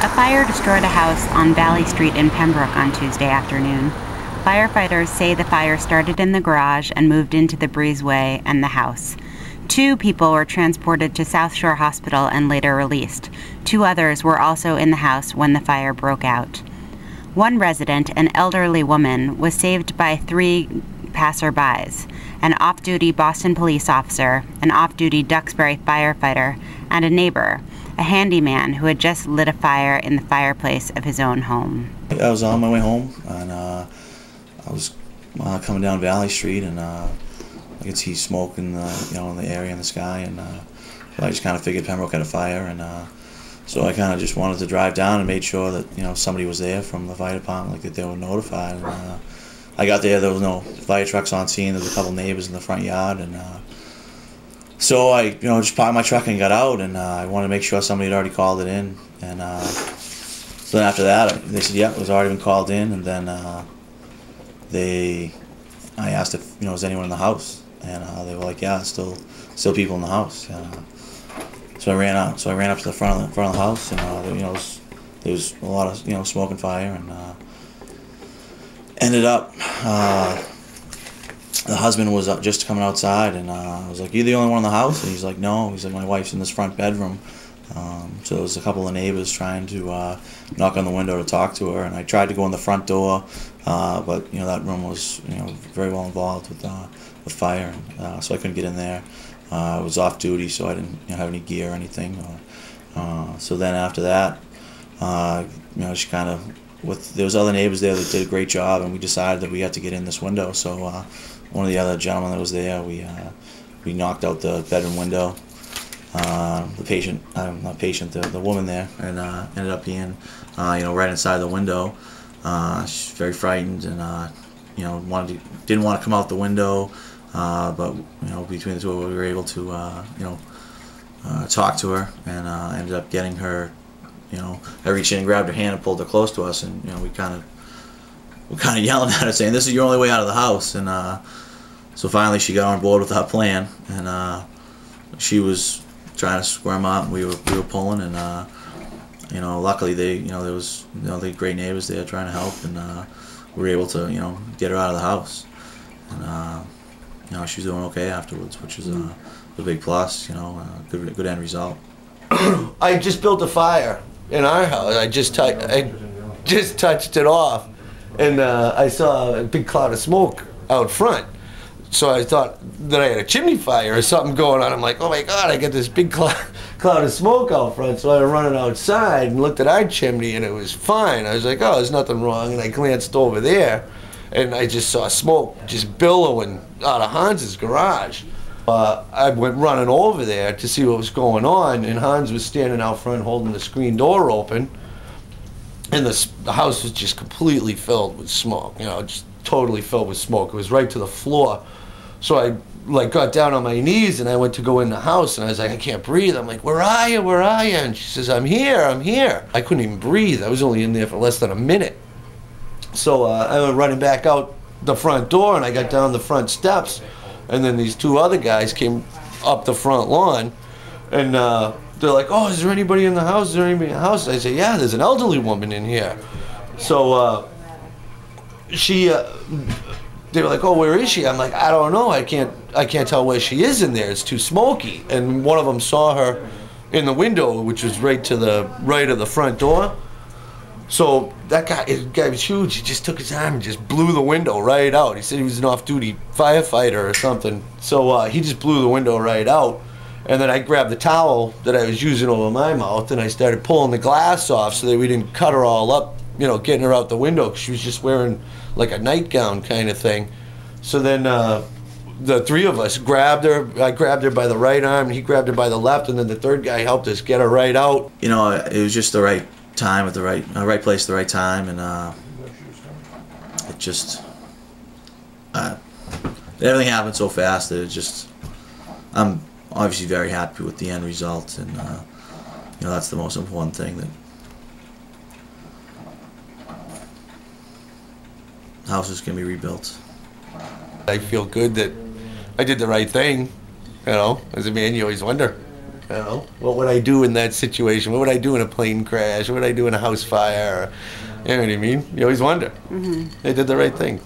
A fire destroyed a house on Valley Street in Pembroke on Tuesday afternoon. Firefighters say the fire started in the garage and moved into the breezeway and the house. 2 people were transported to South Shore Hospital and later released. 2 others were also in the house when the fire broke out. One resident, an elderly woman, was saved by 3 passerbys, an off-duty Boston police officer, an off-duty Duxbury firefighter, and a neighbor, a handyman who had just lit a fire in the fireplace of his own home. I was on my way home, and I was coming down Valley Street, and I could see smoke in the area in the sky, and so I just kind of figured Pembroke had a fire, and so I kind of just wanted to drive down and made sure that somebody was there from the fire department, like that they were notified. And, I got there was no fire trucks on scene. There was a couple neighbors in the front yard, and so I just parked my truck and got out, and I wanted to make sure somebody had already called it in, and so then after that they said yeah, it was already been called in, and then I asked if was anyone in the house, and they were like yeah, still people in the house. So I ran out. So I ran up to the front of the house, and there was a lot of smoke and fire, and ended up the husband was just coming outside, and I was like, "You the only one in the house?" And he's like, "No." He's like, "My wife's in this front bedroom." So there was a couple of neighbors trying to knock on the window to talk to her, and I tried to go in the front door, but that room was very well involved with fire, so I couldn't get in there. I was off duty, so I didn't have any gear or anything. So then after that, just kind of there was other neighbors there that did a great job, and we decided that we had to get in this window. So one of the other gentlemen that was there, we knocked out the bedroom window. The woman there, and ended up being right inside the window. She's very frightened, and didn't want to come out the window. But between the two of us, we were able to talk to her, and ended up getting her. I reached in and grabbed her hand and pulled her close to us, and we kind of yelling at her, saying, "This is your only way out of the house." And so finally, she got on board with our plan, and she was trying to squirm out, and we were pulling, and luckily there was the great neighbors there trying to help, and we were able to get her out of the house, and she was doing okay afterwards, which is a big plus. Good end result. I just built a fire in our house. I just touched it off, and I saw a big cloud of smoke out front. So I thought that I had a chimney fire or something going on. I'm like, oh my God, I got this big cloud of smoke out front. So I was running outside and looked at our chimney, and it was fine. I was like, oh, there's nothing wrong. And I glanced over there, and I just saw smoke just billowing out of Hans's garage. I went running over there to see what was going on, and Hans was standing out front holding the screen door open, and the house was just completely filled with smoke, just totally filled with smoke. It was right to the floor. So I got down on my knees, and I went to go in the house, and I was like, I can't breathe. I'm like, where are you, where are you? And she says, I'm here. I couldn't even breathe. I was only in there for less than a minute. So I went running back out the front door, and I got down the front steps. And then these 2 other guys came up the front lawn, and they're like, oh, is there anybody in the house? Is there anybody in the house? I say, yeah, there's an elderly woman in here. So they were like, oh, where is she? I'm like, I don't know. I can't tell where she is in there. It's too smoky. And one of them saw her in the window, which was right to the right of the front door. So that guy was huge. He just took his arm and just blew the window right out. He said he was an off-duty firefighter or something. So he just blew the window right out. And then I grabbed the towel that I was using over my mouth, and I started pulling the glass off so that we didn't cut her all up, getting her out the window, because she was just wearing like a nightgown kind of thing. So then the 3 of us grabbed her. I grabbed her by the right arm, and he grabbed her by the left, and then the 3rd guy helped us get her right out. It was just the right time at the right place at the right time, and it just everything happened so fast that I'm obviously very happy with the end result, and that's the most important thing, that the house is going to be rebuilt. I feel good that I did the right thing, as a man you always wonder. You know, what would I do in that situation? What would I do in a plane crash? What would I do in a house fire? You know what I mean? You always wonder. They did the right thing.